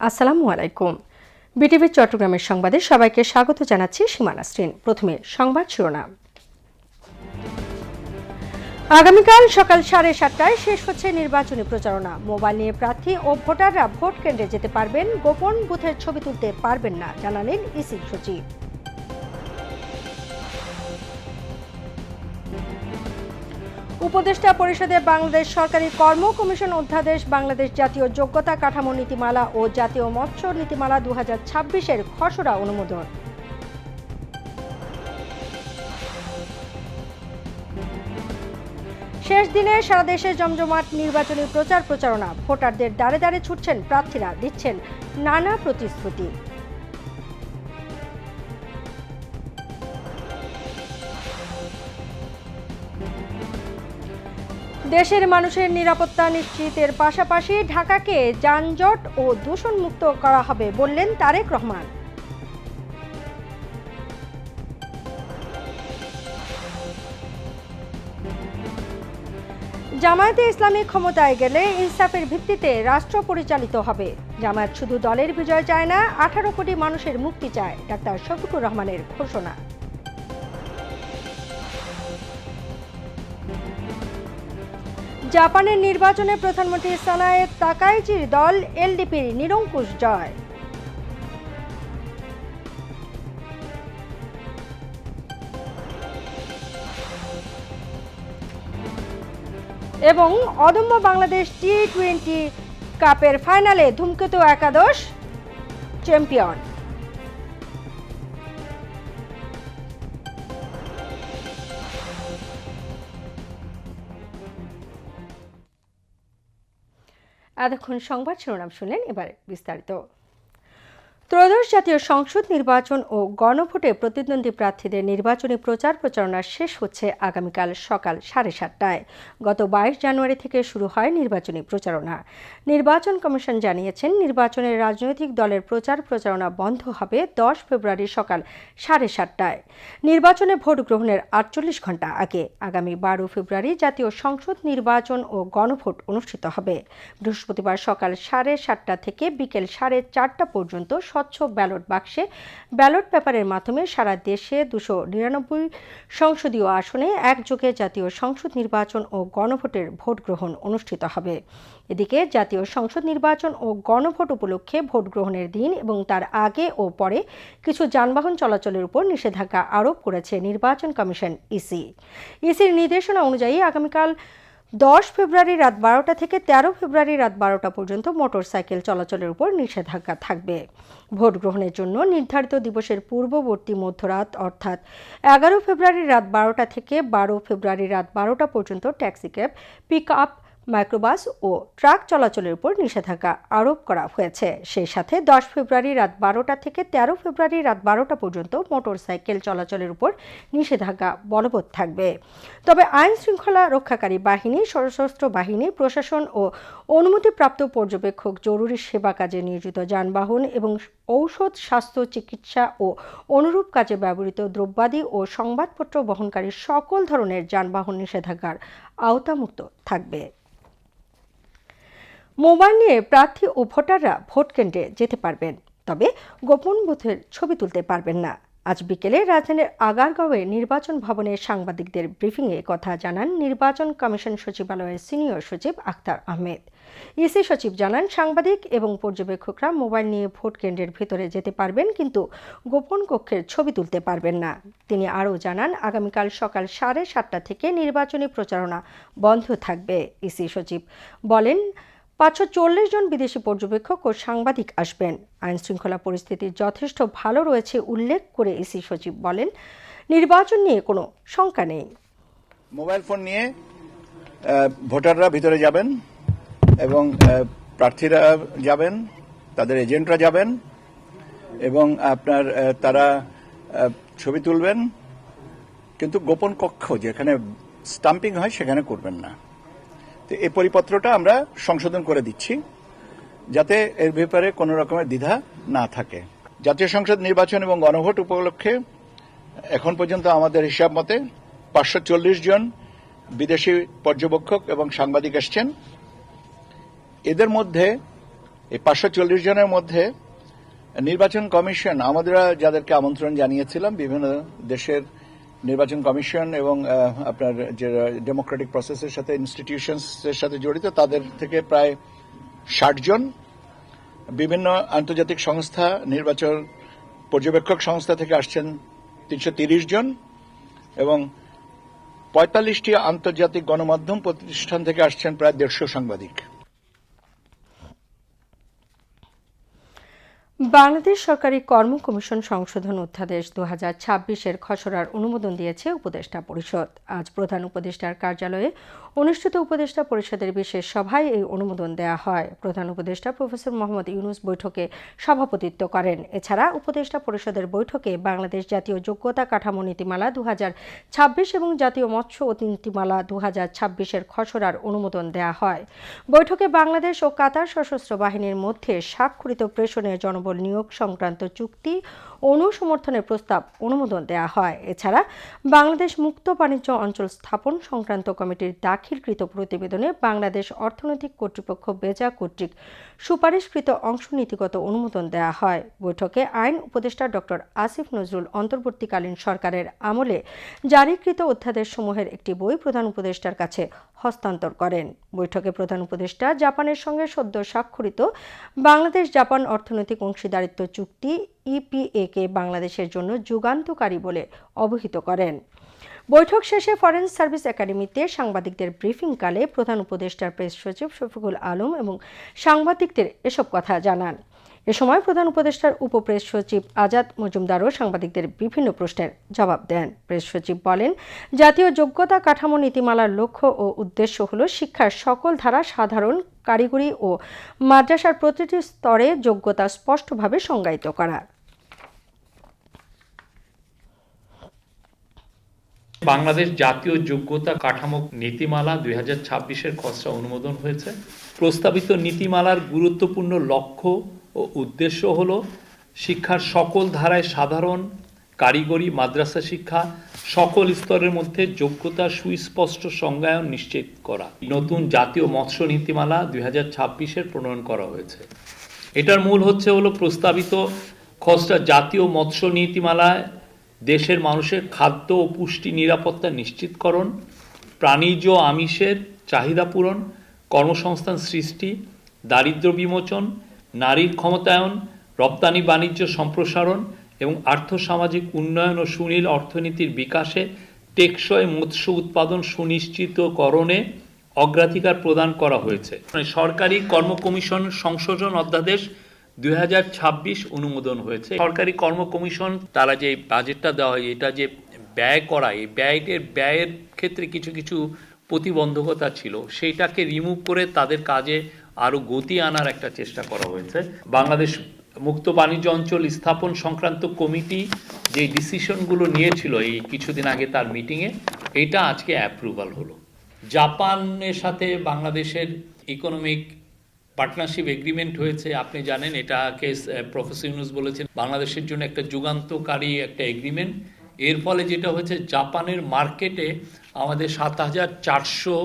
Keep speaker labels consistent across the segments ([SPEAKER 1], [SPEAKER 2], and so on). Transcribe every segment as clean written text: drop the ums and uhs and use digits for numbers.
[SPEAKER 1] আসসালামু আলাইকুম। বিটিভি চট্টগ্রামের সংবাদে সবাইকে স্বাগত জানাচ্ছি সীমা নাসরিন। প্রথমে সংবাদ শিরোনাম। আগামীকাল সকাল 7:30টায় শেষ হচ্ছে নির্বাচনী প্রচারণা। মোবাইল নিয়ে প্রার্থী ও ভোটাররা ভোট কেন্দ্রে যেতে পারবেন, গোপন বুথের ছবি তুলতে পারবেন না, জানালেন ইসি সচিব। উপদেষ্টা পরিষদে বাংলাদেশ সরকারি কর্ম কমিশন অধ্যাদেশ, বাংলাদেশ জাতীয় যোগ্যতা কাঠামো নীতিমালা ও জাতীয় মৎস্য নীতিমালা 2026-এর খসড়া অনুমোদন। শেষ দিনে সারা দেশে জমজমাট নির্বাচনী প্রচারণা। ভোটারদের দ্বারে দ্বারে ছুটছেন প্রার্থীরা, দিচ্ছেন নানা প্রতিশ্রুতি। দেশের মানুষের নিরাপত্তা নিশ্চিতের পাশাপাশি ঢাকাকে যানজট ও দূষণমুক্ত করা হবে বললেন তারেক রহমান। জামায়াতে ইসলামী ক্ষমতায় গেলে ইনসাফের ভিত্তিতে রাষ্ট্র পরিচালিত হবে। জামায়াত শুধু দলের বিজয় চায় না, 18 কোটি মানুষের মুক্তি চায়, ডাক্তার শফিকুর রহমানের ঘোষণা। জাপানের নির্বাচনে প্রধানমন্ত্রী সানায়ে তাকাইচির দল এলডিপির নিরঙ্কুশ জয়। এবং অদম্য বাংলাদেশ টি-20 কাপের ফাইনালে ধূমকেতু একাদশ চ্যাম্পিয়ন। এতক্ষণ সংবাদ শিরোনাম শুনলেন, এবার বিস্তারিত। ত্রয়োদশ জাতীয় সংসদ নির্বাচন ও গণভোটে প্রতিদ্বন্দ্বী প্রার্থীদের নির্বাচনী প্রচারণা শেষ হচ্ছে আগামীকাল সকাল 7:30টায়। গত 22 জানুয়ারি থেকে শুরু হয় নির্বাচনী প্রচারণা। নির্বাচন কমিশন জানিয়েছেন, নির্বাচনের রাজনৈতিক দলের প্রচারণা বন্ধ হবে 10 ফেব্রুয়ারি সকাল 7:30টায়। নির্বাচনে ভোট গ্রহণের 48 ঘণ্টা আগে আগামী 12 ফেব্রুয়ারি জাতীয় সংসদ নির্বাচন ও গণভোট অনুষ্ঠিত হবে। বৃহস্পতিবার সকাল 7:30টা থেকে বিকেল 4:30টা পর্যন্ত স্বচ্ছ ব্যালট বাক্সে ব্যালট পেপারের মাধ্যমে সারা দেশে 299 সংসদীয় আসনে একযোগে জাতীয় সংসদ নির্বাচন ও গণভোটের ভোট গ্রহণ অনুষ্ঠিত হবে। এদিকে জাতীয় সংসদ নির্বাচন ও গণভোট উপলক্ষে ভোট গ্রহণের দিন এবং তার আগে ও পরে কিছু যানবাহন চলাচলের উপর নিষেধাজ্ঞা আরোপ করেছে নির্বাচন কমিশন ইসির নির্দেশনা অনুযায়ী আগামীকাল 10 ফেব্রুয়ারি রাত 12টা থেকে 13 ফেব্রুয়ারি রাত 12টা পর্যন্ত মোটরসাইকেল চলাচলের উপর নিষেধাজ্ঞা থাকবে। ভোট গ্রহণের জন্য নির্ধারিত দিবসের পূর্ববর্তী মধ্যরাত অর্থাৎ 11 ফেব্রুয়ারি রাত 12টা থেকে 12 ফেব্রুয়ারি রাত 12টা পর্যন্ত taxi cab, pick up, microbus ও ট্রাক চলাচলের উপর নিষেধাজ্ঞা আরোপ করা হয়েছে। সেই সাথে 10 ফেব্রুয়ারি রাত 12টা থেকে 13 ফেব্রুয়ারি রাত 12টা পর্যন্ত মোটরসাইকেল চলাচলের উপর নিষেধাজ্ঞা বলবৎ থাকবে। তবে আইন শৃঙ্খলা রক্ষাকারী বাহিনী, সশস্ত্র বাহিনী, প্রশাসন ও অনুমতিপ্রাপ্ত পর্যবেক্ষক, জরুরি সেবা কাজে নিয়োজিত যানবাহন এবং ঔষধ, স্বাস্থ্য, চিকিৎসা ও অনুরূপ কাজে ব্যবহৃত দ্রব্যাদি ও সংবাদপত্র বহনকারী সকল ধরনের যানবাহন নিষেধাজ্ঞার আওতামুক্ত থাকবে। মোবাইল নিয়ে প্রার্থী ও ভোটাররা ভোট কেন্দ্রে যেতে পারবেন, তবে গোপন বুথের ছবি তুলতে পারবেন না। আজ বিকেলে রাজধানীর আগারগাঁওয়ে নির্বাচন ভবনে সাংবাদিকদের ব্রিফিংয়ে কথা জানান নির্বাচন কমিশন সচিবালয়ের সিনিয়র সচিব আখতার আহমেদ। ইসি সচিব জানান, সাংবাদিক এবং পর্যবেক্ষকরা মোবাইল নিয়ে ভোট কেন্দ্রের ভেতরে যেতে পারবেন, কিন্তু গোপন কক্ষের ছবি তুলতে পারবেন না। তিনি আরও জানান, আগামীকাল সকাল 7:30টা থেকে নির্বাচনী প্রচারণা বন্ধ থাকবে। ইসি সচিব বলেন, 540 জন বিদেশি পর্যবেক্ষক ও সাংবাদিক আসবেন। আইন শৃঙ্খলা পরিস্থিতি যথেষ্ট ভালো রয়েছে উল্লেখ করে ইসি সচিব বলেন, নির্বাচন নিয়ে কোনো শঙ্কা নেই।
[SPEAKER 2] মোবাইল ফোন নিয়ে ভোটাররা ভিতরে যাবেন এবং প্রার্থীরা যাবেন, তাদের এজেন্টরা যাবেন এবং তারা ছবি তুলবেন, কিন্তু গোপন কক্ষ যেখানে স্টাম্পিং হয় সেখানে করবেন না। তো এই পরিপত্রটা আমরা সংশোধন করে দিচ্ছি যাতে এর ব্যাপারে কোনো রকমের দ্বিধা না থাকে। জাতীয় সংসদ নির্বাচন এবং গণভোট উপলক্ষে এখন পর্যন্ত আমাদের হিসাব মতে 540 জন বিদেশি পর্যবেক্ষক এবং সাংবাদিক এসছেন। এদের মধ্যে এই 540 জনের মধ্যে নির্বাচন কমিশন আমরা যাদেরকে আমন্ত্রণ জানিয়েছিলাম বিভিন্ন দেশের নির্বাচন কমিশন এবং আপনার যে ডেমোক্রেটিক প্রসেসের সাথে ইনস্টিটিউশনস এর সাথে জড়িত তাদের থেকে প্রায় 60 জন, বিভিন্ন আন্তর্জাতিক সংস্থা নির্বাচন পর্যবেক্ষক সংস্থা থেকে আসছেন 330 জন এবং 45টি আন্তর্জাতিক গণমাধ্যম প্রতিষ্ঠান থেকে আসছেন প্রায় 150 সাংবাদিক।
[SPEAKER 1] বাংলাদেশ সরকারি কর্ম কমিশন সংশোধন অধ্যাদেশ 2026-এর খসড়ার অনুমোদন দিয়েছে উপদেষ্টা পরিষদ। আজ প্রধান উপদেষ্টার কার্যালয়ে অনুষ্ঠিত উপদেষ্টা পরিষদের বিশেষ সভায় এই অনুমোদন দেওয়া হয়। প্রধান উপদেষ্টা প্রফেসর মোহাম্মদ ইউনূস বৈঠকে সভাপতিত্ব করেন। এছাড়া উপদেষ্টা পরিষদের বৈঠকে বাংলাদেশ জাতীয় যোগ্যতা কাঠামো নীতিমালা 2026 এবং জাতীয় মৎস্য নীতিমালা 2026-এর খসড়ার অনুমোদন দেওয়া হয়। বৈঠকে বাংলাদেশ ও কাতার সশস্ত্র বাহিনীর মধ্যে স্বাক্ষরিত প্রেষণের জনবল নিয়োগ সংক্রান্ত চুক্তি অনুসমর্থনের প্রস্তাব অনুমোদন দেওয়া হয়। এছাড়া বাংলাদেশ মুক্ত বাণিজ্য অঞ্চল স্থাপন সংক্রান্ত কমিটির দাখিলকৃত প্রতিবেদনে বাংলাদেশ অর্থনৈতিক কর্তৃপক্ষ বেজা কর্তৃক সুপারিশকৃত অংশ নীতিগত অনুমোদন দেওয়া হয়। বৈঠকে আইন উপদেষ্টা ডক্টর আসিফ নজরুল অন্তর্বর্তীকালীন সরকারের আমলে জারিকৃত অধ্যাদেশসমূহের একটি বই প্রধান উপদেষ্টার কাছে হস্তান্তর করেন। বৈঠকে প্রধান উপদেষ্টা জাপানের সঙ্গে সদ্য স্বাক্ষরিত বাংলাদেশ জাপান অর্থনৈতিক অংশীদারিত্ব চুক্তি ইপিএ-কে বাংলাদেশের জন্য যুগান্তকারী বলে অবহিত করেন। বৈঠক শেষে ফরেন সার্ভিস একাডেমিতে সাংবাদিকদের ব্রিফিংকালে প্রধান উপদেষ্টার প্রেস সচিব শফিকুল আলম এবং সাংবাদিকদের এসব কথা জানান। এ সময় প্রধান উপদেষ্টার উপপ্রেস সচিব আজাদ মজুমদারও সাংবাদিকদের বিভিন্ন প্রশ্নের জবাব দেন। প্রেস সচিব বলেন, জাতীয় যোগ্যতা কাঠামো নীতিমালার লক্ষ্য ও উদ্দেশ্য হল শিক্ষার সকল ধারা, সাধারণ, কারিগরি ও মাদ্রাসার প্রতিটি স্তরে যোগ্যতা স্পষ্টভাবে সংজ্ঞায়িত করা।
[SPEAKER 3] বাংলাদেশ জাতীয় যোগ্যতা কাঠামো নীতিমালা 2026-এর খসড়া অনুমোদন হয়েছে। প্রস্তাবিত নীতিমালার গুরুত্বপূর্ণ লক্ষ্য ও উদ্দেশ্য হল শিক্ষার সকল ধারায় সাধারণ, কারিগরি, মাদ্রাসা শিক্ষা সকল স্তরের মধ্যে যোগ্যতার সুস্পষ্ট সংজ্ঞায়ন নিশ্চিত করা। নতুন জাতীয় মৎস্য নীতিমালা 2026-এর প্রণয়ন করা হয়েছে। এটার মূল হলো প্রস্তাবিত খসড়া জাতীয় মৎস্য নীতিমালায় দেশের মানুষের খাদ্য ও পুষ্টি নিরাপত্তা নিশ্চিতকরণ, প্রাণীজ আমিষের চাহিদা পূরণ, কর্মসংস্থান সৃষ্টি, দারিদ্র্য বিমোচন, নারীর ক্ষমতায়ন, রপ্তানি বাণিজ্য সম্প্রসারণ এবং আর্থসামাজিক উন্নয়ন ও সুনীল অর্থনীতির বিকাশে টেকসই মৎস্য উৎপাদন সুনিশ্চিতকরণে অগ্রাধিকার প্রদান করা হয়েছে। সরকারি কর্ম কমিশন সংশোধন অধ্যাদেশ 2026 অনুমোদন হয়েছে। সরকারি কর্ম কমিশন তারা যে বাজেটটা দেওয়া হয়, এটা যে ব্যয় করা, এই ব্যয়ের ক্ষেত্রে কিছু কিছু প্রতিবন্ধকতা ছিল, সেইটাকে রিমুভ করে তাদের কাজে আরো গতি আনার একটা চেষ্টা করা হয়েছে। বাংলাদেশ মুক্ত বাণিজ্য অঞ্চল স্থাপন সংক্রান্ত কমিটি যে ডিসিশনগুলো নিয়েছিল এই কিছুদিন আগে তার মিটিংয়ে, এটা আজকে অ্যাপ্রুভাল হলো। জাপানের সাথে বাংলাদেশের ইকোনমিক পার্টনারশিপ এগ্রিমেন্ট হয়েছে, আপনি জানেন। এটাকে প্রফেসর ইউনূস বলেছেন বাংলাদেশের জন্য একটা যুগান্তকারী একটা এগ্রিমেন্ট। এর ফলে যেটা হয়েছে, জাপানের মার্কেটে আমাদের 7,400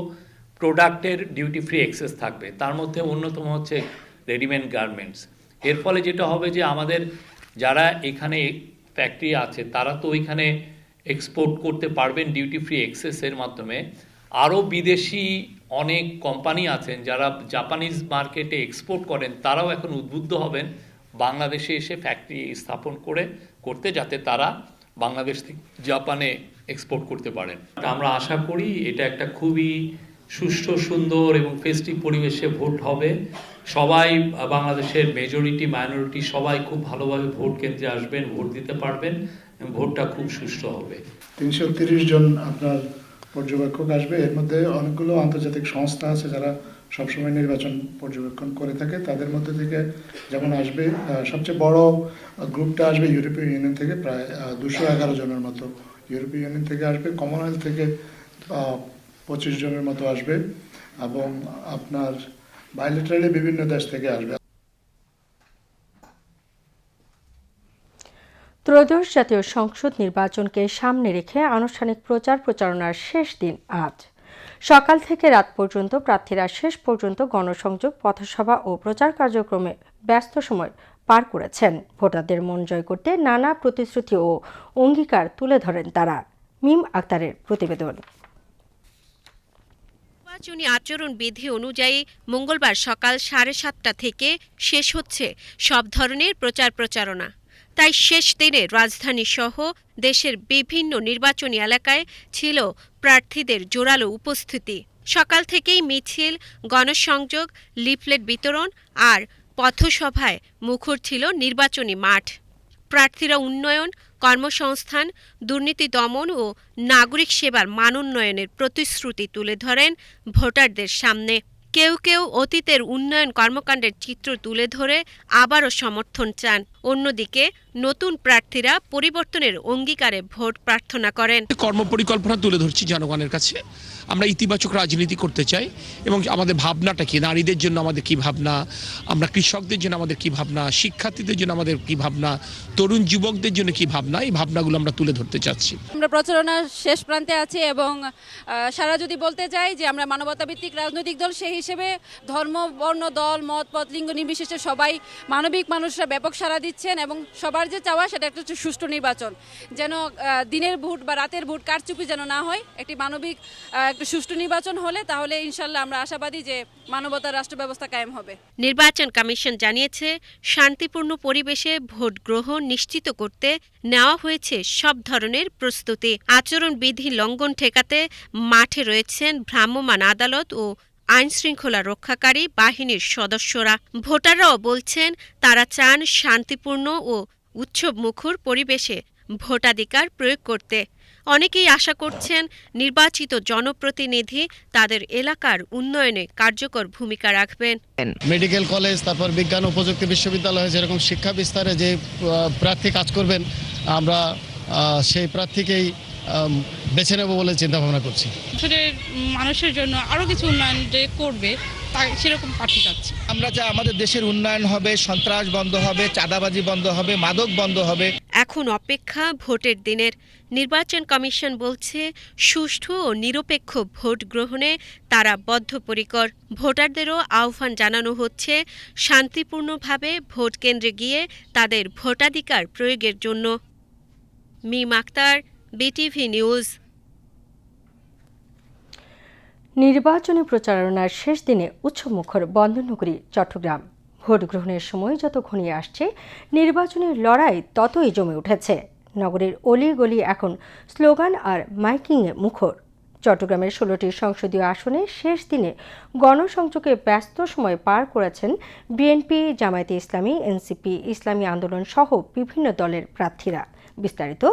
[SPEAKER 3] প্রোডাক্টের ডিউটি ফ্রি অ্যাক্সেস থাকবে। তার মধ্যে অন্যতম হচ্ছে রেডিমেড গার্মেন্টস। এর ফলে যেটা হবে যে আমাদের যারা এখানে ফ্যাক্টরি আছে তারা তো ওইখানে এক্সপোর্ট করতে পারবেন ডিউটি ফ্রি অ্যাক্সেসের মাধ্যমে। আরও বিদেশি অনেক কোম্পানি আছেন যারা জাপানিজ মার্কেটে এক্সপোর্ট করেন, তারাও এখন উদ্বুদ্ধ হবেন বাংলাদেশে এসে ফ্যাক্টরি স্থাপন করতে, যাতে তারা বাংলাদেশ থেকে জাপানে এক্সপোর্ট করতে পারেন। আমরা আশা করি এটা একটা খুবই সুষ্ঠু, সুন্দর এবং ফেস্টিভ পরিবেশে ভোট হবে। সবাই বাংলাদেশের মেজরিটি, মাইনরিটি সবাই খুব ভালোভাবে ভোট কেন্দ্রে আসবেন, ভোট দিতে পারবেন এবং ভোটটা খুব সুষ্ঠু হবে।
[SPEAKER 4] 330 জন আপনার পর্যবেক্ষক আসবে। এর মধ্যে অনেকগুলো আন্তর্জাতিক সংস্থা আছে যারা সবসময় নির্বাচন পর্যবেক্ষণ করে থাকে। তাদের মধ্যে থেকে যেমন আসবে, সবচেয়ে বড় গ্রুপটা আসবে ইউরোপীয় ইউনিয়ন থেকে, প্রায় 211 জনের মতো ইউরোপীয় ইউনিয়ন থেকে আসবে। কমনওয়েলথ থেকে 25 জনের মতো আসবে এবং আপনার বাইলেটারালি বিভিন্ন দেশ থেকে আসবে।
[SPEAKER 1] ত্রয়োদশ জাতীয় সংসদ নির্বাচনকে সামনে রেখে আনুষ্ঠানিক প্রচারণার শেষ দিন আজ। সকাল থেকে রাত পর্যন্ত প্রার্থীরা শেষ পর্যন্ত গণসংযোগ, পথসভা ও প্রচার কার্যক্রমে ব্যস্ত সময় পার করেছেন। ভোটারদের মন জয় করতে নানা প্রতিশ্রুতি ও অঙ্গীকার তুলে ধরেন তারা। মিম আক্তারের প্রতিবেদন।
[SPEAKER 5] নির্বাচনী আচরণ বিধি অনুযায়ী মঙ্গলবার সকাল 7:30 থেকে শেষ হচ্ছে সব ধরনের প্রচার প্রচারণা। তাই শেষ দিনে রাজধানী সহ দেশের বিভিন্ন নির্বাচনী এলাকায় ছিল প্রার্থীদের জোরালো উপস্থিতি। সকাল থেকেই মিছিল, গণসংযোগ, লিফলেট বিতরণ আর পথসভায় মুখর ছিল নির্বাচনী মাঠ। প্রার্থীরা উন্নয়ন, কর্মসংস্থান, দুর্নীতি দমন ও নাগরিক সেবার মানোন্নয়নের প্রতিশ্রুতি তুলে ধরেন ভোটারদের সামনে। কেউ কেউ অতীতের উন্নয়ন কর্মকাণ্ডের চিত্র তুলে ধরে আবারও সমর্থন চান। অন্যদিকে নতুন প্রার্থীরা পরিবর্তনের অঙ্গীকারে ভোট প্রার্থনা করেন।
[SPEAKER 6] কর্মপরিকল্পনা তুলে ধরছি জনগণের কাছে। আমরা ইতিবাচক রাজনীতি করতে চাই এবং আমাদের ভাবনাটা কি, নারীদের জন্য আমাদের কি ভাবনা, আমরা কৃষকদের জন্য আমাদের কি ভাবনা, শিক্ষার্থীদের জন্য আমাদের কি ভাবনা, তরুণ যুবকদের জন্য কি ভাবনা, এই ভাবনাগুলো আমরা তুলে ধরতে চাচ্ছি।
[SPEAKER 7] আমরা প্রচারণার শেষ প্রান্তে আছি এবং সারা যদি বলতে যাই যে আমরা মানবতাভিত্তিক রাজনৈতিক দল, সেই হিসেবে ধর্ম, বর্ণ, দল, মত, পথ, লিঙ্গ নির্বিশেষে সবাই মানবিক মানুষরা ব্যাপক সাড়া দিচ্ছেন এবং সবার যে চাওয়া সেটা একটা সুষ্ঠু নির্বাচন, যেন দিনের ভোট বা রাতের ভোট কারচুপি যেন না হয়। একটি মানবিক একটা সুষ্ঠু নির্বাচন হলে তাহলে ইনশাল্লাহ আমরা আশাবাদী যে মানবতার রাষ্ট্র ব্যবস্থা কায়েম হবে।
[SPEAKER 5] নির্বাচন কমিশন জানিয়েছে, শান্তিপূর্ণ পরিবেশে ভোট গ্রহণ নিশ্চিত করতে নেওয়া হয়েছে সব ধরনের প্রস্তুতি। আচরণবিধি লঙ্ঘন ঠেকাতে মাঠে রয়েছেন ভ্রাম্যমাণ আদালত ও আইনশৃঙ্খলা রক্ষাকারী বাহিনীর সদস্যরা। ভোটাররাও বলছেন তারা চান শান্তিপূর্ণ ও উৎসবমুখর পরিবেশে ভোটাধিকার প্রয়োগ করতে। অনেকেই আশা করছেন নির্বাচিত জনপ্রতিনিধি তাদের এলাকার উন্নয়নে কার্যকর ভূমিকা রাখবেন।
[SPEAKER 8] মেডিকেল কলেজ, তারপর বিজ্ঞান ও প্রযুক্তি বিশ্ববিদ্যালয়ে যেরকম শিক্ষা বিস্তারে যে প্রার্থী কাজ করবেন, আমরা সেই প্রার্থীকেই বেছে নেব বলে চিন্তা ভাবনা করছি।
[SPEAKER 9] আসলে মানুষের জন্য আরো কিছু উন্নয়ন যে করবে সেরকম প্রার্থী চাচ্ছি।
[SPEAKER 10] আমরা চাই আমাদের দেশের উন্নয়ন হবে, সন্ত্রাস বন্ধ হবে, চাঁদাবাজি বন্ধ হবে, মাদক বন্ধ হবে।
[SPEAKER 5] এখন অপেক্ষা ভোটের দিনের। নির্বাচন কমিশন বলছে সুষ্ঠু ও নিরপেক্ষ ভোট গ্রহণে তারা বদ্ধপরিকর। ভোটারদেরও আহ্বান জানানো হচ্ছে শান্তিপূর্ণভাবে ভোট কেন্দ্রে গিয়ে তাদের ভোটাধিকার প্রয়োগের জন্য। মিম আক্তার, বিটিভি নিউজ।
[SPEAKER 1] নির্বাচনী প্রচারণার শেষ দিনে উৎসবমুখর বন্দরনগরী চট্টগ্রাম। ভোট গ্রহণের সময় যত ঘনিয়ে আসছে, নির্বাচনের লড়াই ততই জমে উঠেছে। নগরীর অলি-গলি এখন স্লোগান আর মাইকিংয়ে মুখর। চট্টগ্রামের 16টি সংসদীয় আসনে শেষ দিনে গণসংযোগে ব্যস্ত সময় পার করেছেন বিএনপি, জামায়াতে ইসলামী, এনসিপি, ইসলামী আন্দোলন সহ বিভিন্ন দলের প্রার্থীরা। বিস্তারিত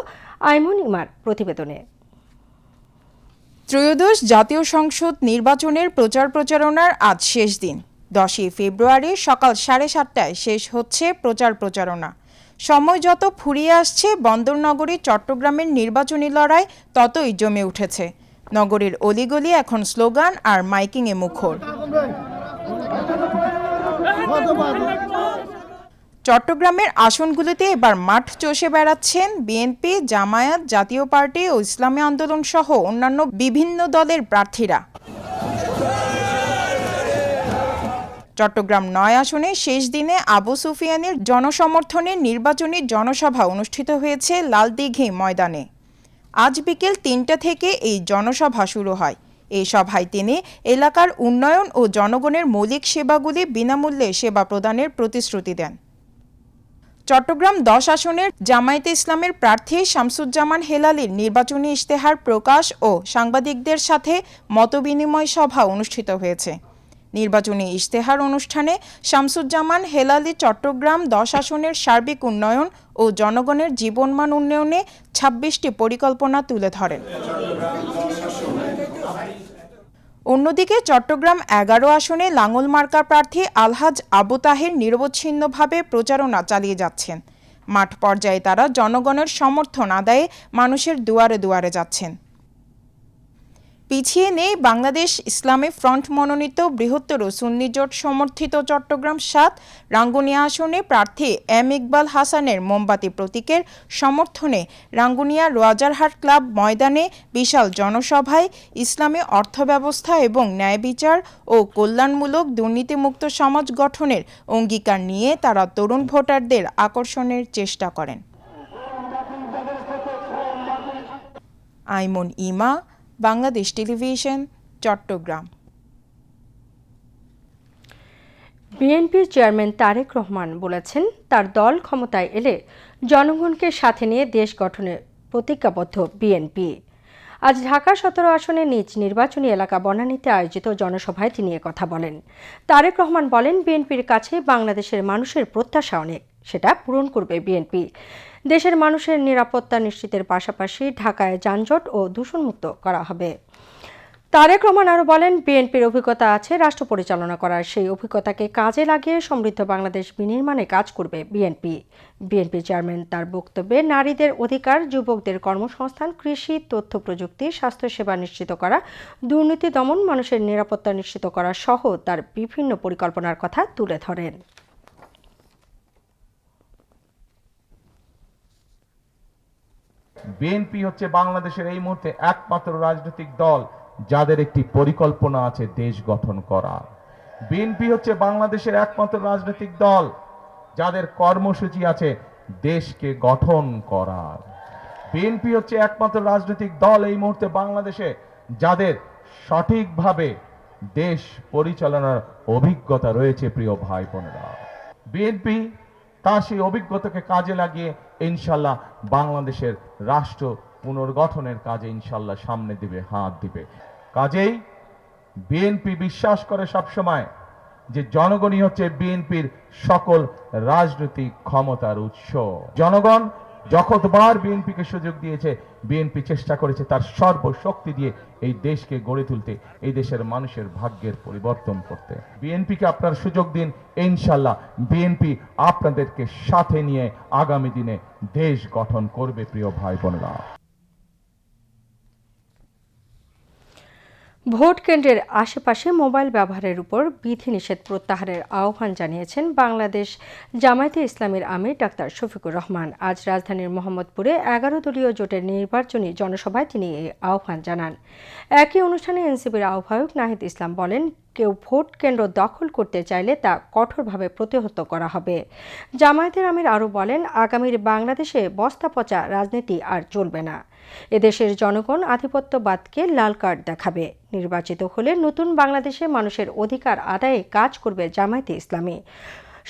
[SPEAKER 1] আইমন ইমার প্রতিবেদনে।
[SPEAKER 11] ত্রয়োদশ জাতীয় সংসদ নির্বাচনের প্রচারণার আজ শেষ দিন। 10 ফেব্রুয়ারি সকাল 7:30টায় শেষ হচ্ছে প্রচারণা। সময় যত ফুরিয়ে আসছে, বন্দরনগরী চট্টগ্রামের নির্বাচনী লড়াই ততই জমে উঠেছে। নগরীর অলিগলি এখন স্লোগান আর মাইকিংয়ে মুখর। চট্টগ্রামের আসনগুলিতে এবার মাঠ চষে বেড়াচ্ছেন বিএনপি, জামায়াত, জাতীয় পার্টি ও ইসলামী আন্দোলন সহ অন্যান্য বিভিন্ন দলের প্রার্থীরা। চট্টগ্রাম 9 আসনে শেষ দিনে আবু সুফিয়ানের জনসমর্থনে নির্বাচনী জনসভা অনুষ্ঠিত হয়েছে লালদিঘি ময়দানে। আজ বিকেল 3টা থেকে এই জনসভা শুরু হয়। এই সভায় তিনি এলাকার উন্নয়ন ও জনগণের মৌলিক সেবাগুলি বিনামূল্যে সেবা প্রদানের প্রতিশ্রুতি দেন। চট্টগ্রাম 10 আসনের জামায়াতে ইসলামের প্রার্থী শামসুজ্জামান হেলালির নির্বাচনী ইশতেহার প্রকাশ ও সাংবাদিকদের সাথে মতবিনিময় সভা অনুষ্ঠিত হয়েছে। নির্বাচনী ইশতেহার অনুষ্ঠানে শামসুজ্জামান হেলালি চট্টগ্রাম 10 আসনের সার্বিক উন্নয়ন ও জনগণের জীবনমান উন্নয়নে 26টি পরিকল্পনা তুলে ধরেন। অন্যদিকে চট্টগ্রাম 11 আসনে লাঙ্গল মার্কা প্রার্থী আলহাজ আবু তাহের নিরবচ্ছিন্নভাবে প্রচারণা চালিয়ে যাচ্ছেন। মাঠ পর্যায়ে তারা জনগণের সমর্থন আদায়ে মানুষের দুয়ারে দুয়ারে যাচ্ছেন। পিছিয়ে নেই বাংলাদেশ ইসলামী ফ্রন্ট মনোনীত বৃহত্তর সুন্নি জোট সমর্থিত চট্টগ্রাম ৭ রাঙ্গুনিয়া আসনে প্রার্থী এম ইকবাল হাসানের মোমবাতি প্রতীকের সমর্থনে রাঙ্গুনিয়া রোয়াজারহাট ক্লাব ময়দানে বিশাল জনসভায় ইসলামী অর্থব্যবস্থা এবং ন্যায় বিচার ও কল্যাণমূলক দুর্নীতিমুক্ত সমাজ গঠনের অঙ্গীকার নিয়ে তারা তরুণ ভোটারদের আকর্ষণের চেষ্টা করেন। আইমন ইমা, বাংলাদেশ টেলিভিশন, চট্টগ্রাম।
[SPEAKER 1] বিএনপির চেয়ারম্যান তারেক রহমান বলেছেন, তার দল ক্ষমতায় এলে জনগণকে সাথে নিয়ে দেশ গঠনে প্রতিজ্ঞাবদ্ধ বিএনপি। আজ ঢাকা ১৭ আসনে নিজ নির্বাচনী এলাকা বনানীতে আয়োজিত জনসভায় তিনি কথা বলেন। তারেক রহমান বলেন, বিএনপির কাছে বাংলাদেশের মানুষের প্রত্যাশা অনেক, সেটা পূরণ করবে বিএনপি। দেশের মানুষের নিরাপত্তা নিশ্চিতের পাশাপাশি ঢাকায় যানজট ও দূষণমুক্ত করা হবে। তারেক রহমান আরও বলেন, বিএনপির অভিজ্ঞতা আছে রাষ্ট্র পরিচালনা করার, সেই অভিজ্ঞতাকে কাজে লাগিয়ে সমৃদ্ধ বাংলাদেশ বিনির্মাণে কাজ করবে বিএনপি। বিএনপি চেয়ারম্যান তার বক্তব্যে নারীদের অধিকার, যুবকদের কর্মসংস্থান, কৃষি, তথ্য প্রযুক্তি, স্বাস্থ্যসেবা নিশ্চিত করা, দুর্নীতি দমন, মানুষের নিরাপত্তা নিশ্চিত করা সহ তার বিভিন্ন পরিকল্পনার কথা তুলে ধরেন।
[SPEAKER 12] বিএনপি হচ্ছে বাংলাদেশের এই মুহূর্তে একমাত্র রাজনৈতিক দল যাদের একটি পরিকল্পনা আছে দেশ গঠন করার। বিএনপি হচ্ছে বাংলাদেশের একমাত্র রাজনৈতিক দল যাদের কর্মসূচি আছে দেশকে গঠন করার। বিএনপি হচ্ছে একমাত্র রাজনৈতিক দল এই মুহূর্তে বাংলাদেশে যাদের সঠিকভাবে দেশ পরিচালনার অভিজ্ঞতা রয়েছে। প্রিয় ভাই বোনেরা, বিএনপি তার সেই অভিজ্ঞতাকে কাজে লাগিয়ে ইনশাল্লাহ বাংলাদেশের রাষ্ট্র পুনর্গঠনের কাজে ইনশাল্লাহ সামনে দিবে, হাত দিবে। কাজেই বিএনপি বিশ্বাস করে সবসময় যে জনগণই হচ্ছে বিএনপির সকল রাজনৈতিক ক্ষমতার উৎস। জনগণ যতবার বিএনপিকে সুযোগ দিয়েছে, বিএনপি চেষ্টা করেছে তার সর্বশক্তি দিয়ে এই দেশকে গড়ে তুলতে, এই দেশের মানুষের ভাগ্যের পরিবর্তন করতে। বিএনপিকে আপনার সুযোগ দিন, ইনশাল্লাহ বিএনপি আপনাদেরকে সাথে নিয়ে আগামী দিনে দেশ গঠন করবে। প্রিয় ভাই বোনেরা,
[SPEAKER 1] ভোট কেন্দ্রের আশেপাশে মোবাইল ব্যবহারের উপর বিধিনিষেধ প্রত্যাহারের আহ্বান জানিয়েছেন বাংলাদেশ জামায়াতে ইসলামীর আমির ডাক্তার শফিকুর রহমান। আজ রাজধানীর মোহাম্মদপুরে 11 দলীয় জোটের নির্বাচনী জনসভায় তিনি এই আহ্বান জানান। একই অনুষ্ঠানে এনসিপির আহ্বায়ক নাহিদ ইসলাম বলেন, কেউ ভোট কেন্দ্র দখল করতে চাইলে তা কঠোরভাবে প্রতিহত করা হবে। জামায়াতের আমির আরও বলেন, আগামীর বাংলাদেশে বস্তা পচা রাজনীতি আর চলবে না। এদেশের জনগণ আধিপত্যবাদকে লাল কার্ড দেখাবে। নির্বাচিত হলে নতুন বাংলাদেশে মানুষের অধিকার আদায়ে কাজ করবে জামায়াতে ইসলামী।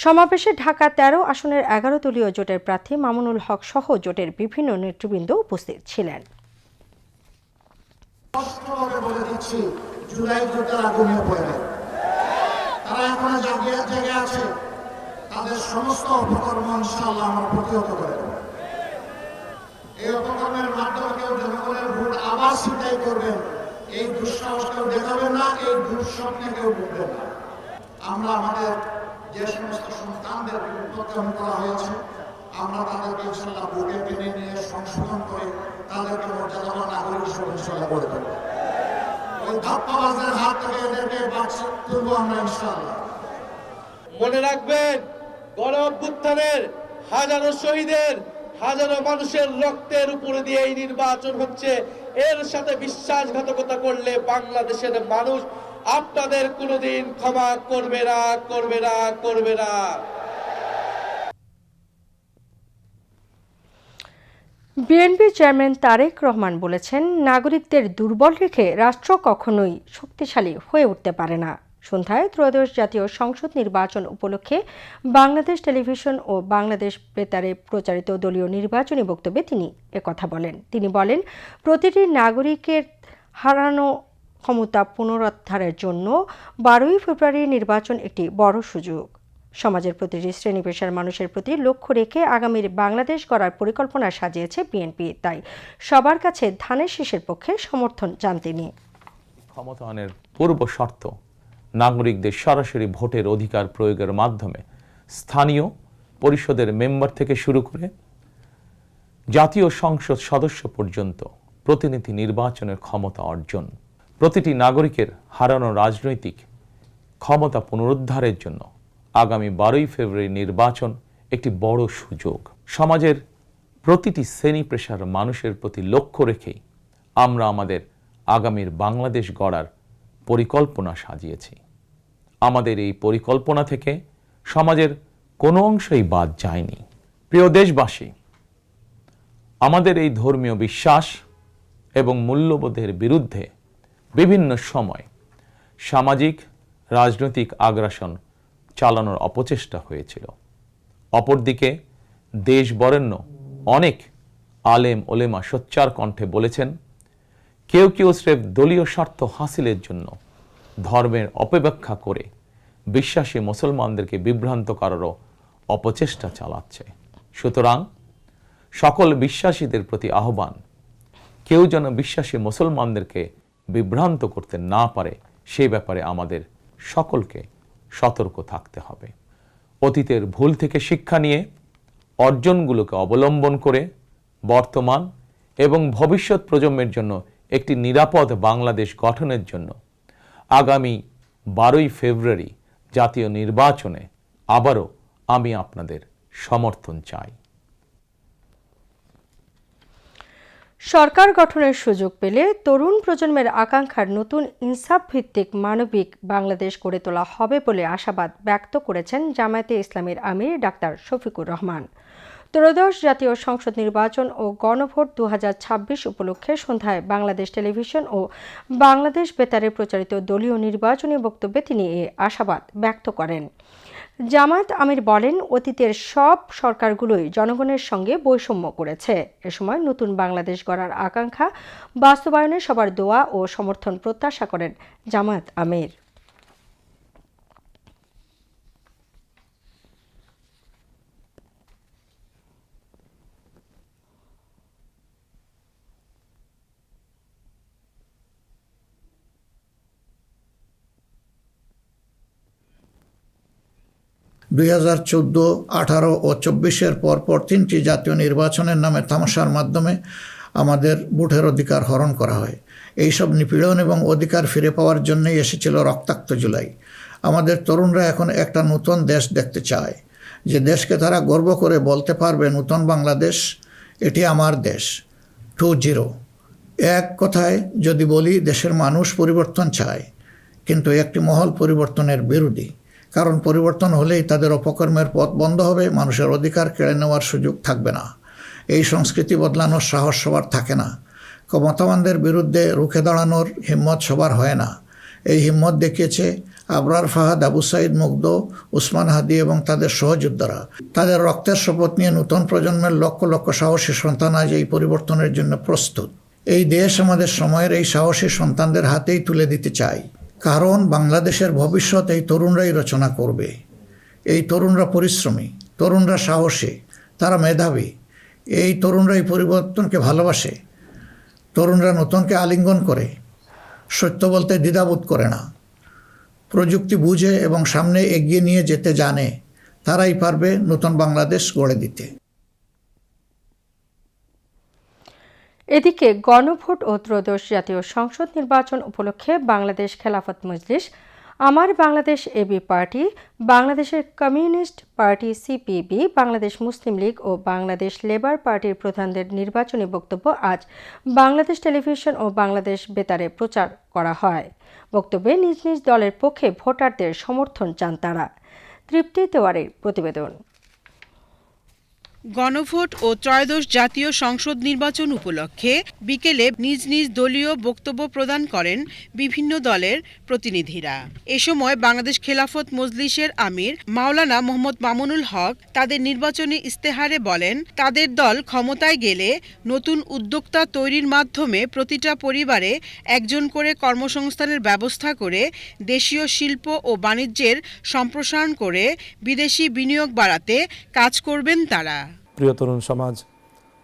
[SPEAKER 1] সমাবেশে ঢাকা 13 আসনের 11 দলীয় জোটের প্রার্থী মামুনুল হক সহ জোটের বিভিন্ন নেতৃবৃন্দ উপস্থিত ছিলেন।
[SPEAKER 13] জুলাই জোটের আগুনে পড়ে তারা এখনো জেগে আছে, তাদের সমস্ত অপকর্ম ইনশাআল্লাহ আমরা প্রতিহত করে দেব। এই অপকর্মের মাধ্যমে কেউ জনগণের ভোট আবার ছিনতাই করবেন, এই দুঃসাহস কেউ দেখাবেন না, এই দুঃস্বপ্নে কেউ বুঝবেন না। আমরা আমাদের যে সমস্ত সন্তানদের প্রত্যাখ্যান করা হয়েছে, আমরা তাদেরকে ইনশাআল্লাহ ভোটে টেনে নিয়ে সংশোধন করে তাদেরকে মর্যাদাবান নাগরিক হিসেবে ইনশাআল্লাহ গড়ে তুলব। ওই ধাপ্পাবাজদের হাত থেকে এদেরকে বাঁচিয়ে তুলব আমরা ইনশাআল্লাহ।
[SPEAKER 14] মনে রাখবেন, গণ অভ্যুত্থানের হাজারো শহীদের, হাজারো মানুষের রক্তের উপরে দিয়ে এই নির্বাচন হচ্ছে। এর সাথে বিশ্বাসঘাতকতা করলে বাংলাদেশের মানুষ আপনাদের কোনোদিন ক্ষমা করবে না, করবে না, করবে না।
[SPEAKER 1] বিএনপি চেয়ারম্যান তারেক রহমান বলেছেন, নাগরিকদের দুর্বল রেখে রাষ্ট্র কখনোই শক্তিশালী হয়ে উঠতে পারে না। সন্ধ্যায় ত্রয়োদশ জাতীয় সংসদ নির্বাচন উপলক্ষে বাংলাদেশ টেলিভিশন ও বাংলাদেশ বেতারে প্রচারিত দলীয় নির্বাচনী বক্তব্যে তিনি একথা বলেন। তিনি বলেন, প্রতিটি নাগরিকের হারানো ক্ষমতা পুনরুদ্ধারের জন্য 12ই ফেব্রুয়ারি নির্বাচন একটি বড় সুযোগ। সমাজের প্রতিটি শ্রেণী পেশার মানুষের প্রতি লক্ষ্য রেখে আগামীর বাংলাদেশ গড়ার পরিকল্পনা সাজিয়েছে বিএনপি। তাই সবার কাছে ধানের শীষের পক্ষে সমর্থন চান তিনি।
[SPEAKER 15] ক্ষমতায়নের পূর্ব শর্ত নাগরিকদের সরাসরি ভোটের অধিকার প্রয়োগের মাধ্যমে স্থানীয় পরিষদের মেম্বার থেকে শুরু করে জাতীয় সংসদ সদস্য পর্যন্ত প্রতিনিধি নির্বাচনের ক্ষমতা অর্জন। প্রতিটি নাগরিকের হারানো রাজনৈতিক ক্ষমতা পুনরুদ্ধারের জন্য আগামী 12ই ফেব্রুয়ারি নির্বাচন একটি বড় সুযোগ। সমাজের প্রতিটি শ্রেণী পেশার মানুষের প্রতি লক্ষ্য রেখেই আমরা আমাদের আগামীর বাংলাদেশ গড়ার পরিকল্পনা সাজিয়েছি। আমাদের এই পরিকল্পনা থেকে সমাজের কোনো অংশই বাদ যায়নি। প্রিয় দেশবাসী, আমাদের এই ধর্মীয় বিশ্বাস এবং মূল্যবোধের বিরুদ্ধে বিভিন্ন সময় সামাজিক রাজনৈতিক আগ্রাসন চালানোর অপচেষ্টা হয়েছিল। অপরদিকে দেশ বরেণ্য অনেক আলেম ওলেমা সোচ্চার কণ্ঠে বলেছেন, কেউ কেউ স্রেফ দলীয় স্বার্থ হাসিলের জন্য ধর্মের অপব্যাখ্যা করে বিশ্বাসী মুসলমানদেরকে বিভ্রান্ত করারও অপচেষ্টা চালাচ্ছে। সুতরাং সকল বিশ্বাসীদের প্রতি আহ্বান, কেউ যেন বিশ্বাসী মুসলমানদেরকে বিভ্রান্ত করতে না পারে সেই ব্যাপারে আমাদের সকলকে সতর্ক থাকতে হবে। অতীতের ভুল থেকে শিক্ষা নিয়ে অর্জনগুলোকে অবলম্বন করে বর্তমান এবং ভবিষ্যৎ প্রজন্মের জন্য একটি নিরাপদ বাংলাদেশ গঠনের জন্য আগামী 12ই ফেব্রুয়ারি জাতীয় নির্বাচনে আবারও আমি আপনাদের সমর্থন চাই।
[SPEAKER 1] সরকার গঠনের সুযোগ পেলে তরুণ প্রজন্মের আকাঙ্ক্ষার নতুন ইনসাফ ভিত্তিক মানবিক বাংলাদেশ গড়ে তোলা হবে বলে আশাবাদ ব্যক্ত করেছেন জামায়াতে ইসলামীর আমির ডাক্তার শফিকুর রহমান। ত্রয়োদশ জাতীয় সংসদ নির্বাচন ও গণভোট 2026 উপলক্ষে সন্ধ্যায় বাংলাদেশ টেলিভিশন ও বাংলাদেশ বেতারে প্রচারিত দলীয় নির্বাচনী বক্তব্যে তিনি এ আশাবাদ ব্যক্ত করেন। জামায়াত আমির বলেন, অতীতের সব সরকারগুলোই জনগণের সঙ্গে বৈষম্য করেছে। এ সময় নতুন বাংলাদেশ গড়ার আকাঙ্ক্ষা বাস্তবায়নে সবার দোয়া ও সমর্থন প্রত্যাশা করেন জামায়াত আমির।
[SPEAKER 13] 2014, 18 ও 24-এর পরপর 3টি জাতীয় নির্বাচনের নামে তামাশার মাধ্যমে আমাদের ভোটের অধিকার হরণ করা হয়। এইসব নিপীড়ন এবং অধিকার ফিরে পাওয়ার জন্যই এসেছিল রক্তাক্ত জুলাই। আমাদের তরুণরা এখন একটা নতুন দেশ দেখতে চায়, যে দেশকে তারা গর্ব করে বলতে পারবে, নতুন বাংলাদেশ, এটি আমার দেশ 2.0। এক কথায় যদি বলি, দেশের মানুষ পরিবর্তন চায়, কিন্তু একটি মহল পরিবর্তনের বিরোধী। কারণ পরিবর্তন হলেই তাদের অপকর্মের পথ বন্ধ হবে, মানুষের অধিকার কেড়ে নেওয়ার সুযোগ থাকবে না। এই সংস্কৃতি বদলানোর সাহস সবার থাকে না। ক্ষমতাবানদের বিরুদ্ধে রুখে দাঁড়ানোর হিম্মত সবার হয় না। এই হিম্মত দেখিয়েছে আবরার ফাহাদ, আবু সাইদ মুগ্ধ, উসমান হাদি এবং তাদের সহযোদ্ধারা। তাদের রক্তের শপথ নিয়ে নতুন প্রজন্মের লক্ষ লক্ষ সাহসী সন্তান আজ এই পরিবর্তনের জন্য প্রস্তুত। এই দেশ আমাদের সময়ের এই সাহসী সন্তানদের হাতেই তুলে দিতে চাই। কারণ বাংলাদেশের ভবিষ্যৎ এই তরুণরাই রচনা করবে। এই তরুণরা পরিশ্রমী, তরুণরা সাহসী, তারা মেধাবী। এই তরুণরা এই পরিবর্তনকে ভালোবাসে। তরুণরা নতুনকে আলিঙ্গন করে, সত্য বলতে দ্বিধাবোধ করে না। প্রযুক্তি বুঝে এবং সামনে এগিয়ে নিয়ে যেতে জানে। তারাই পারবে নতুন বাংলাদেশ গড়ে দিতে।
[SPEAKER 1] এদিকে গণভোট ও ত্রয়োদশ জাতীয় সংসদ নির্বাচন উপলক্ষে বাংলাদেশ খেলাফত মজলিস, আমার বাংলাদেশ এবি পার্টি, বাংলাদেশের কমিউনিস্ট পার্টি সিপিবি, বাংলাদেশ মুসলিম লীগ ও বাংলাদেশ লেবার পার্টির প্রধানদের নির্বাচনী বক্তব্য আজ বাংলাদেশ টেলিভিশন ও বাংলাদেশ বেতারে প্রচার করা হয়। বক্তব্যে নিজ নিজ দলের পক্ষে ভোটারদের সমর্থন চান তারা। তৃপ্তি তেওয়ারির প্রতিবেদন।
[SPEAKER 16] গণভোট ও ত্রয়োদশ জাতীয় সংসদ নির্বাচন উপলক্ষে বিকেলে নিজ নিজ দলীয় বক্তব্য প্রদান করেন বিভিন্ন দলের প্রতিনিধিরা। এ সময় বাংলাদেশ খেলাফত মজলিসের আমির মাওলানা মোহাম্মদ মামুনুল হক তাদের নির্বাচনী ইস্তেহারে বলেন, তাদের দল ক্ষমতায় গেলে নতুন উদ্যোক্তা তৈরির মাধ্যমে প্রতিটা পরিবারে একজন করে কর্মসংস্থানের ব্যবস্থা করে দেশীয় শিল্প ও বাণিজ্যের সম্প্রসারণ করে বিদেশি বিনিয়োগ বাড়াতে কাজ করবেন তারা।
[SPEAKER 17] প্রিয় তরুণ সমাজ,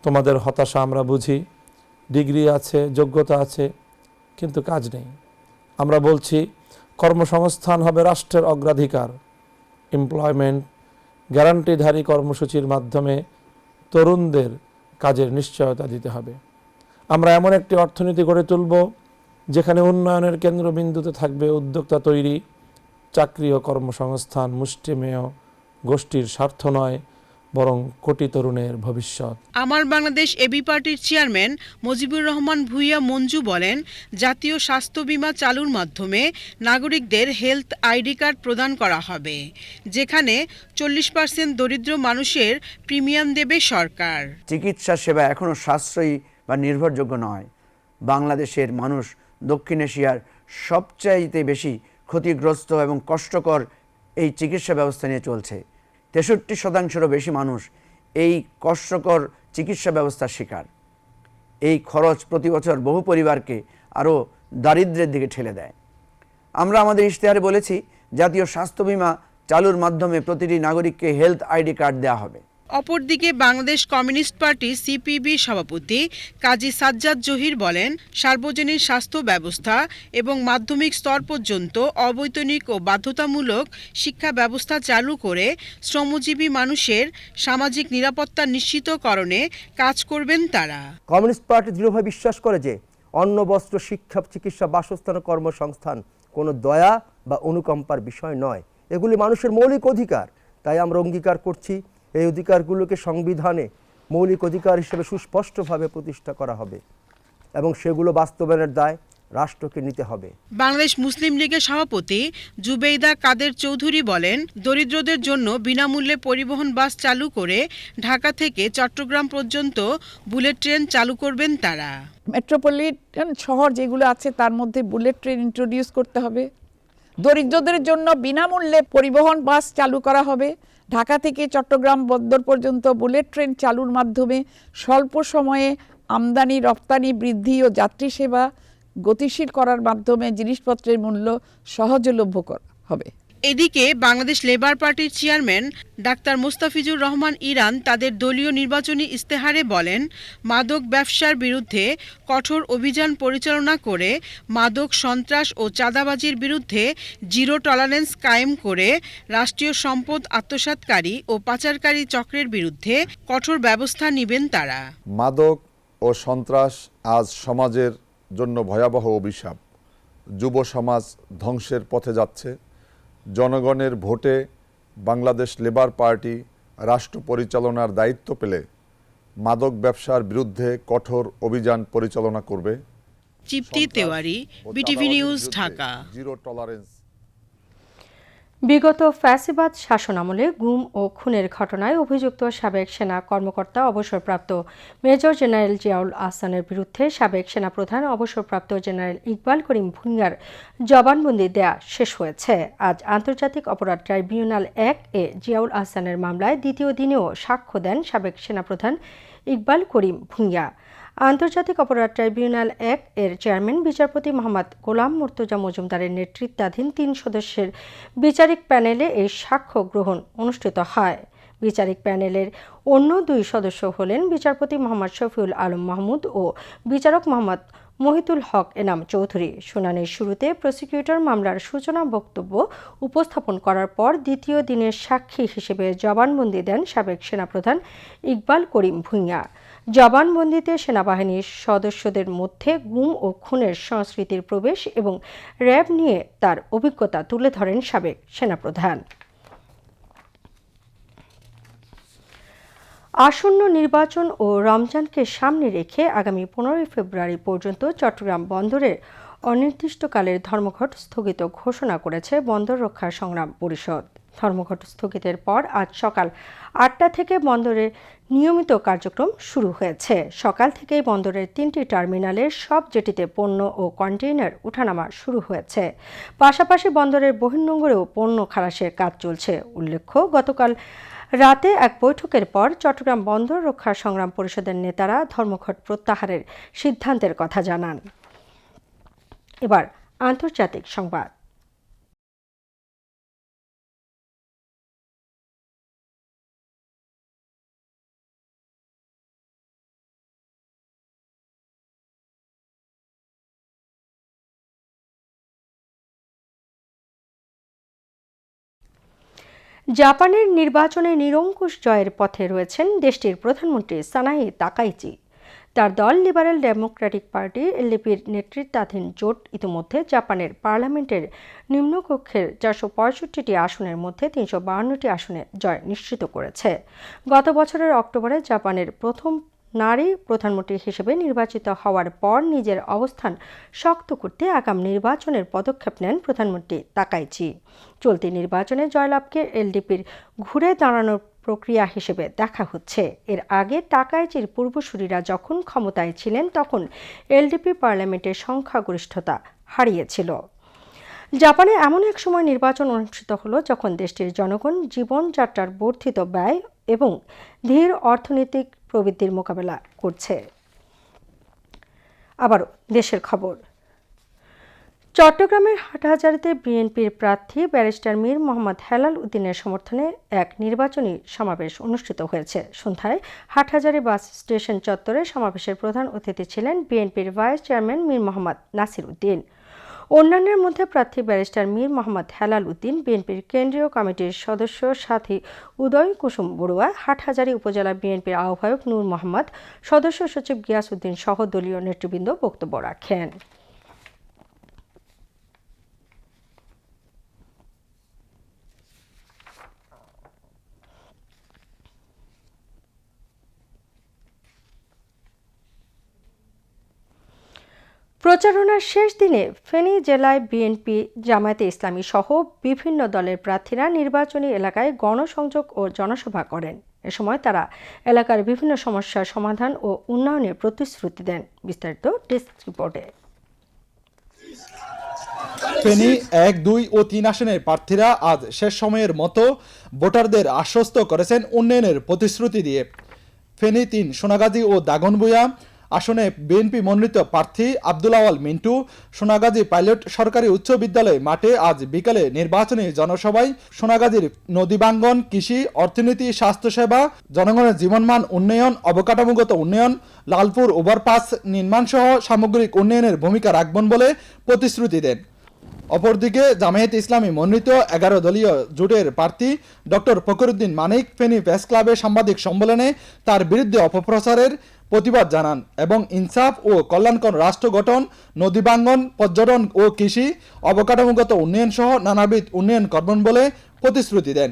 [SPEAKER 17] তোমাদের হতাশা আমরা বুঝি। ডিগ্রি আছে, যোগ্যতা আছে, কিন্তু কাজ নেই। আমরা বলছি কর্মসংস্থান হবে রাষ্ট্রের অগ্রাধিকার। এমপ্লয়মেন্ট গ্যারান্টিধারী কর্মসূচির মাধ্যমে তরুণদের কাজের নিশ্চয়তা দিতে হবে। আমরা এমন একটি অর্থনীতি গড়ে তুলব যেখানে উন্নয়নের কেন্দ্রবিন্দুতে থাকবে উদ্যোক্তা তৈরি, চাকরি ও কর্মসংস্থান, মুষ্টিমেয় গোষ্ঠীর স্বার্থ নয় বরং কোটি তরুণের ভবিষ্যৎ।
[SPEAKER 16] আমার বাংলাদেশ এবি পার্টির চেয়ারম্যান মুজিবুর রহমান ভূঁইয়া মঞ্জু বলেন, জাতীয় স্বাস্থ্য বীমা চালুর মাধ্যমে নাগরিকদের হেলথ আইডি কার্ড প্রদান করা হবে, যেখানে 40% দরিদ্র মানুষের প্রিমিয়াম দেবে সরকার।
[SPEAKER 18] চিকিৎসা সেবা এখনও সাশ্রয়ী বা নির্ভরযোগ্য নয়। বাংলাদেশের মানুষ দক্ষিণ এশিয়ার সবচাইতে বেশি ক্ষতিগ্রস্ত এবং কষ্টকর এই চিকিৎসা ব্যবস্থা নিয়ে চলছে। 63% বেশি মানুষ এই কষ্টকর চিকিৎসা ব্যবস্থার শিকার। এই খরচ প্রতি বছর বহু পরিবারকে আরও দারিদ্র্যের দিকে ঠেলে দেয়। আমরা আমাদের ইশতেহারে বলেছি, জাতীয় স্বাস্থ্য বীমা চালুর মাধ্যমে প্রতিটি নাগরিককে হেলথ আইডি কার্ড দেওয়া হবে।
[SPEAKER 16] অপরদিকে বাংলাদেশ কমিউনিস্ট পার্টি সিপিবি সভাপতি কাজী সাজ্জাদ জহির বলেন, সার্বজনীন স্বাস্থ্য ব্যবস্থা এবং মাধ্যমিক স্তর পর্যন্ত অবৈতনিক ও বাধ্যতামূলক শিক্ষা ব্যবস্থা চালু করে শ্রমজীবী মানুষের সামাজিক নিরাপত্তা নিশ্চিতকরণে কাজ করবেন তারা।
[SPEAKER 19] কমিউনিস্ট পার্টি দৃঢ়ভাবে বিশ্বাস করে যে অন্ন, বস্ত্র, শিক্ষা, চিকিৎসা, বাসস্থান ও কর্মসংস্থান কোনো দয়া বা অনুকম্পার বিষয় নয়, এগুলি মানুষের মৌলিক অধিকার। তাই আমরা অঙ্গীকার করছি, এই অধিকারগুলোকে সংবিধানে মৌলিক অধিকার হিসেবে সুস্পষ্টভাবে প্রতিষ্ঠা করা হবে এবং সেগুলো বাস্তবায়নের দায় রাষ্ট্রকে নিতে হবে।
[SPEAKER 16] বাংলাদেশ মুসলিম লীগের সভাপতি জুবেইদা কাদের চৌধুরী বলেন, দরিদ্রদের জন্য বিনামূল্যে পরিবহন বাস চালু করে ঢাকা থেকে চট্টগ্রাম পর্যন্ত বুলেট ট্রেন চালু করবেন তারা।
[SPEAKER 20] মেট্রোপলিটন শহর যেগুলো আছে তার মধ্যে বুলেট ট্রেন ইন্ট্রোডিউস করতে হবে। দরিদ্রদের জন্য বিনামূল্যে পরিবহন বাস চালু করা হবে। ঢাকা থেকে চট্টগ্রাম বন্দর পর্যন্ত বুলেট ট্রেন চালুর মাধ্যমে স্বল্প সময়ে আমদানি রপ্তানি বৃদ্ধি ও যাত্রী সেবা গতিশীল করার মাধ্যমে জিনিসপত্রের মূল্য সহজলভ্য হবে।
[SPEAKER 16] এদিকে বাংলাদেশ লেবার পার্টির chairman doctor Mostafizur Rahman Iran তাদের দলীয় নির্বাচনী ইস্তেহারে বলেন, মাদক ব্যবসার বিরুদ্ধে কঠোর অভিযান পরিচালনা করে মাদক, সন্ত্রাস ও চাঁদাবাজির বিরুদ্ধে জিরো টলারেন্স কায়েম করে রাষ্ট্রীয় সম্পদ আত্মসাৎকারী ও পাচারকারী চক্রের বিরুদ্ধে কঠোর ব্যবস্থা নেবেন তারা।
[SPEAKER 21] মাদক ও সন্ত্রাস আজ সমাজের জন্য ভয়াবহ অভিশাপ। যুব সমাজ ধ্বংসের পথে যাচ্ছে। জনগণের ভোটে বাংলাদেশ লেবার পার্টি রাষ্ট্র পরিচালনার দায়িত্ব পেলে মাদক ব্যবসার বিরুদ্ধে কঠোর অভিযান পরিচালনা করবে।
[SPEAKER 16] চিপ্তি Tewari, BTV news, Dhaka.
[SPEAKER 21] Zero tolerance.
[SPEAKER 1] বিগত ফ্যাসিবাদ শাসনামলে গুম ও খুনের ঘটনায় অভিযুক্ত সাবেক সেনা কর্মকর্তা অবসরপ্রাপ্ত মেজর জেনারেল জিয়াউল আহসানের বিরুদ্ধে সাবেক সেনাপ্রধান অবসরপ্রাপ্ত জেনারেল ইকবাল করিম ভূঁইয়ার জবানবন্দি দেয়া শেষ হয়েছে। আজ আন্তর্জাতিক অপরাধ ট্রাইব্যুনাল 1-এ জিয়াউল আহসানের মামলায় দ্বিতীয় দিনেও সাক্ষ্য দেন সাবেক সেনাপ্রধান ইকবাল করিম ভূঁইয়া। আন্তর্জাতিক অপরাধ ট্রাইব্যুনাল 1-এর চেয়ারম্যান বিচারপতি মোহাম্মদ গোলাম মুর্তজা মজুমদারের নেতৃত্বাধীন 3 সদস্যের বিচারিক প্যানেলে এই সাক্ষ্য গ্রহণ অনুষ্ঠিত হয়। বিচারিক প্যানেলের অন্য 2 সদস্য হলেন বিচারপতি মোহাম্মদ শফিউল আলম মাহমুদ ও বিচারক মোহাম্মদ মহিতুল হক এনাম চৌধুরী। শুনানির শুরুতে প্রসিকিউটর মামলার সূচনা বক্তব্য উপস্থাপন করার পর দ্বিতীয় দিনের সাক্ষী হিসেবে জবানবন্দি দেন সাবেক সেনাপ্রধান ইকবাল করিম ভূঁইয়া। জবানবন্দিতে সেনাবাহিনীর সদস্যদের মধ্যে গুম ও খুনের সংস্কৃতির প্রবেশ এবং র্যাব নিয়ে তার অভিজ্ঞতা তুলে ধরেন সাবেক সেনাপ্রধান। আসন্ন নির্বাচন ও রমজানকে সামনে রেখে আগামী 15 ফেব্রুয়ারি পর্যন্ত চট্টগ্রাম বন্দরের অনির্দিষ্টকালের ধর্মঘট স্থগিত ঘোষণা করেছে বন্দর রক্ষা সংগ্রাম পরিষদ। ধর্মঘট স্থগিতের পর আজ সকাল 8টা থেকে বন্দরের নিয়মিত কার্যক্রম শুরু হয়েছে। সকাল থেকেই বন্দরের 3টি টার্মিনালের সব জেটিতে পণ্য ও কন্টেইনার ওঠানামা শুরু হয়েছে। পাশাপাশি বন্দরের বহির্নোঙরেও পণ্য খালাসের কাজ চলছে। উল্লেখ্য, গতকাল রাতে এক বৈঠকের পর চট্টগ্রাম বন্দর রক্ষা সংগ্রাম পরিষদের নেতারা ধর্মঘট প্রত্যাহারের সিদ্ধান্তের কথা জানান। এবার আন্তর্জাতিক সংবাদ। জাপানের নির্বাচনে নিরঙ্কুশ জয়ের পথে রয়েছেন দেশটির প্রধানমন্ত্রী সানাই তাকাইচি। তার দল লিবারেল ডেমোক্রেটিক পার্টি এলডিপির নেতৃত্বাধীন জোট ইতিমধ্যে জাপানের পার্লামেন্টের নিম্নকক্ষের 465টি আসনের মধ্যে 352টি আসনে জয় নিশ্চিত করেছে। গত বছরের অক্টোবরে জাপানের প্রথম নারী প্রধানমন্ত্রী হিসেবে নির্বাচিত হওয়ার পর নিজের অবস্থান শক্ত করতে আগামী নির্বাচনের পদক্ষেপ নেন প্রধানমন্ত্রী তাকাইচি। চলতি নির্বাচনে জয়লাভকে এলডিপির ঘুরে দাঁড়ানোর প্রক্রিয়া হিসেবে দেখা হচ্ছে। এর আগে তাকাইচির পূর্বসূরীরা যখন ক্ষমতায় ছিলেন তখন এলডিপি পার্লামেন্টের সংখ্যাগরিষ্ঠতা হারিয়েছিল। জাপানে এমন এক সময় নির্বাচন অনুষ্ঠিত হলো যখন দেশটির জনগণ জীবনযাত্রার বর্ধিত ব্যয় এবং ধীর অর্থনৈতিক প্রবৃদ্ধির মোকাবেলা করছে। আবারও দেশের খবর। চট্টগ্রামের হাটহাজারীতে বিএনপির প্রার্থী ব্যারিস্টার মীর মোহাম্মদ হেলাল উদ্দিনের সমর্থনে এক নির্বাচনী সমাবেশ অনুষ্ঠিত হয়েছে। সন্ধ্যায় হাটহাজারী বাস স্টেশন চত্বরে সমাবেশের প্রধান অতিথি ছিলেন বিএনপির ভাইস চেয়ারম্যান মীর মোহাম্মদ নাসির উদ্দিন। অন্যান্যের মধ্যে প্রার্থী ব্যারিস্টার মীর মোহাম্মদ হেলাল উদ্দিন, বিএনপির কেন্দ্রীয় কমিটির সদস্য সাথী উদয় কুসুম বড়ুয়া, হাটহাজারী উপজেলা বিএনপির আহ্বায়ক নূর মোহাম্মদ, সদস্য সচিব গিয়াস উদ্দিন সহ দলীয় নেতৃবৃন্দ বক্তব্য রাখেন। প্রচারণার শেষ দিনে ফেনী জেলায় বিএনপি, জামায়াতে ইসলামী সহ বিভিন্ন দলের প্রার্থীরা নির্বাচনী এলাকায় গণসংযোগ ও জনসভা করেন। এ সময় তারা এলাকার বিভিন্ন সমস্যার সমাধান ও উন্নয়নের প্রতিশ্রুতি দেন। বিস্তারিত ডেস্ক রিপোর্টে।
[SPEAKER 2] ফেনী 1, 2 ও 3 আসনের প্রার্থীরা আজ শেষ সময়ের মতো ভোটারদের আশ্বস্ত করেছেন উন্নয়নের প্রতিশ্রুতি দিয়ে। ফেনী 3, সোনাগাজী ও দাগনভূঞা আসনে বিএনপি মনোনীত প্রার্থী আব্দুল আওয়াল মিন্টু সোনাগাজী পাইলট সরকারি উচ্চ বিদ্যালয় মাঠে আজ বিকালে নির্বাচনী জনসভায় সোনাগাজীর নদীবাঙ্গন, কৃষি, অর্থনীতি, স্বাস্থ্যসেবা, জনগণের জীবনমান উন্নয়ন, অবকাঠামোগত উন্নয়ন, লালপুর ওভারপাস নির্মাণ সহ সামগ্রিক উন্নয়নের ভূমিকা রাখবেন বলে প্রতিশ্রুতি দেন। অপরদিকে জামায়াতে ইসলামী মনোনীত 11 দলীয় জোটের প্রার্থী ডক্টর ফখরুদ্দিন মানিক ফেনী প্রেস ক্লাবে সাংবাদিক সম্মেলনে তার বিরুদ্ধে অপপ্রচারের প্রতিবাদ জানান এবং ইনসাফ ও কল্যাণকর রাষ্ট্র গঠন, নদীবাঙ্গন, পর্যটন ও কৃষি, অবকাঠামোগত উন্নয়ন সহ নানাবিধ উন্নয়ন করবেন বলে প্রতিশ্রুতি দেন।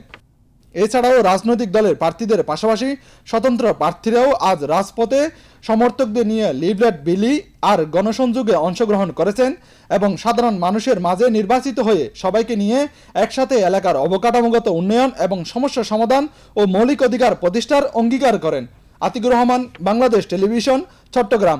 [SPEAKER 2] এছাড়াও রাজনৈতিক দলের প্রার্থীদের পাশাপাশি স্বতন্ত্র প্রার্থীরাও আজ রাজপথে সমর্থকদের নিয়ে লিফলেট বিলি আর গণসংযোগে অংশগ্রহণ করেছেন এবং সাধারণ মানুষের মাঝে নির্বাচিত হয়ে সবাইকে নিয়ে একসাথে এলাকার অবকাঠামোগত উন্নয়ন এবং সমস্যা সমাধান ও মৌলিক অধিকার প্রতিষ্ঠার অঙ্গীকার করেন। আতিকুর রহমান, বাংলাদেশ টেলিভিশন, চট্টগ্রাম।